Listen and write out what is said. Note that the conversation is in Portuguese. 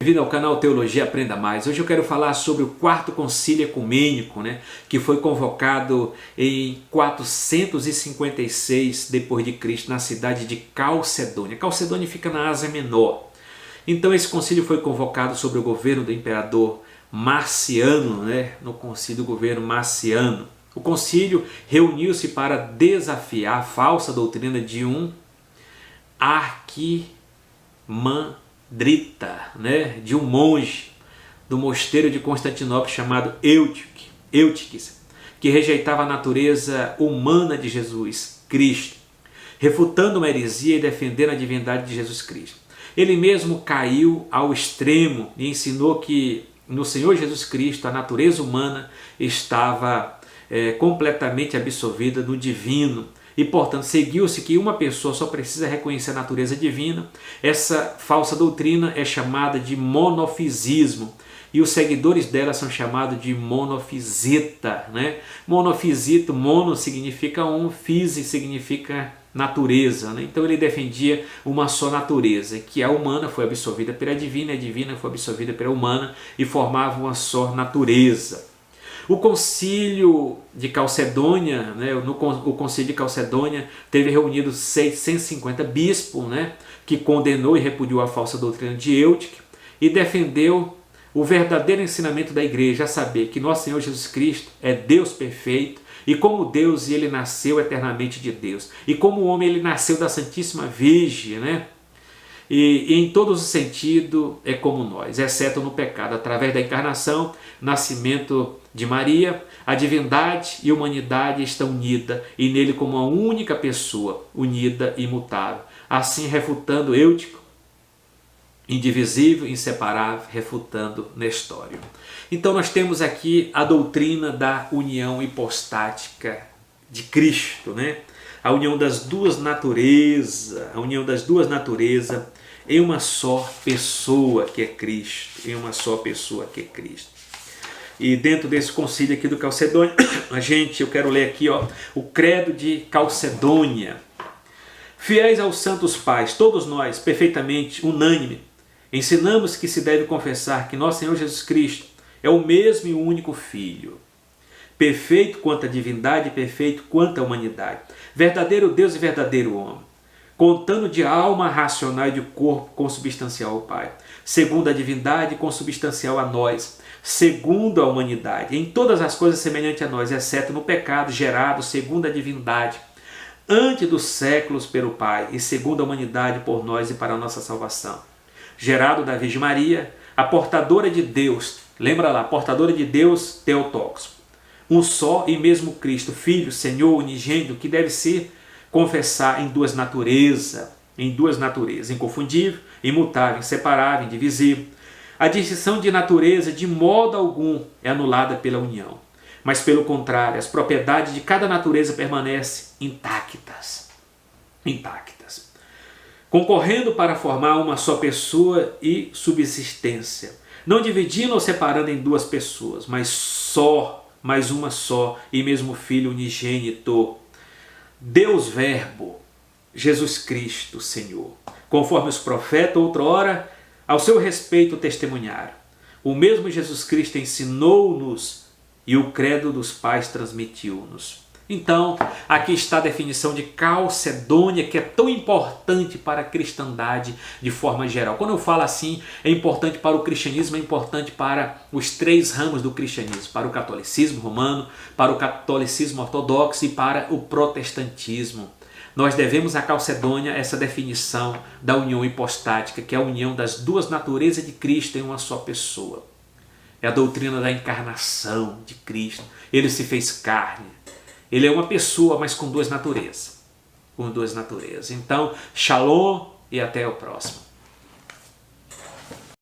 Bem-vindo ao canal Teologia Aprenda Mais. Hoje eu quero falar sobre o quarto concílio ecumênico, que foi convocado em 456 d.C. na cidade de Calcedônia. Calcedônia fica na Ásia Menor. Então esse concílio foi convocado sobre o governo do imperador Marciano, no concílio do governo Marciano. O concílio reuniu-se para desafiar a falsa doutrina de um arquimandrita, de um monge do mosteiro de Constantinopla chamado Eutiques, que rejeitava a natureza humana de Jesus Cristo, refutando uma heresia e defendendo a divindade de Jesus Cristo. Ele mesmo caiu ao extremo e ensinou que no Senhor Jesus Cristo a natureza humana estava completamente absorvida no divino. E, portanto, seguiu-se que uma pessoa só precisa reconhecer a natureza divina. Essa falsa doutrina é chamada de monofisismo. E os seguidores dela são chamados de monofisita. Monofisito, mono significa um, fisi significa natureza. Então ele defendia uma só natureza, que a humana foi absorvida pela divina, e a divina foi absorvida pela humana e formava uma só natureza. O concílio de Calcedônia, o concílio de Calcedônia teve reunido 650 bispos, que condenou e repudiou a falsa doutrina de Eutiques e defendeu o verdadeiro ensinamento da igreja, a saber que nosso Senhor Jesus Cristo é Deus perfeito, e como Deus ele nasceu eternamente de Deus, e como homem ele nasceu da Santíssima Virgem, E em todos os sentidos é como nós, exceto no pecado. Através da encarnação, nascimento de Maria, a divindade e a humanidade estão unidas, e nele como uma única pessoa, unida e imutável. Assim, refutando Eutico, indivisível, inseparável, refutando Nestório. Então nós temos aqui a doutrina da união hipostática de Cristo, a união das duas naturezas, em uma só pessoa que é Cristo, E dentro desse concílio aqui do Calcedônia, eu quero ler aqui o credo de Calcedônia. Fiéis aos santos pais, todos nós, perfeitamente unânime, ensinamos que se deve confessar que nosso Senhor Jesus Cristo é o mesmo e o único Filho, perfeito quanto a divindade e perfeito quanto a humanidade, verdadeiro Deus e verdadeiro homem, contando de alma racional e de corpo consubstancial ao Pai, segundo a divindade consubstancial a nós, segundo a humanidade, em todas as coisas semelhante a nós, exceto no pecado gerado segundo a divindade, antes dos séculos pelo Pai, e segundo a humanidade por nós e para a nossa salvação, gerado da Virgem Maria, a portadora de Deus, lembra lá, portadora de Deus Theotokos, um só e mesmo Cristo, Filho, Senhor, unigênito, que deve ser confessar em duas naturezas, inconfundível, imutável, inseparável, indivisível. A distinção de natureza de modo algum é anulada pela união, mas pelo contrário, as propriedades de cada natureza permanecem intactas, concorrendo para formar uma só pessoa e subsistência, não dividindo ou separando em duas pessoas, mas uma só e mesmo Filho unigênito, Deus Verbo, Jesus Cristo, Senhor, conforme os profetas outrora ao seu respeito testemunharam. O mesmo Jesus Cristo ensinou-nos e o credo dos pais transmitiu-nos. Então, aqui está a definição de Calcedônia, que é tão importante para a cristandade de forma geral. Quando eu falo assim, é importante para o cristianismo, é importante para os três ramos do cristianismo, para o catolicismo romano, para o catolicismo ortodoxo e para o protestantismo. Nós devemos a Calcedônia essa definição da união hipostática, que é a união das duas naturezas de Cristo em uma só pessoa. É a doutrina da encarnação de Cristo. Ele se fez carne. Ele é uma pessoa, mas com duas naturezas. Então, shalom e até o próximo.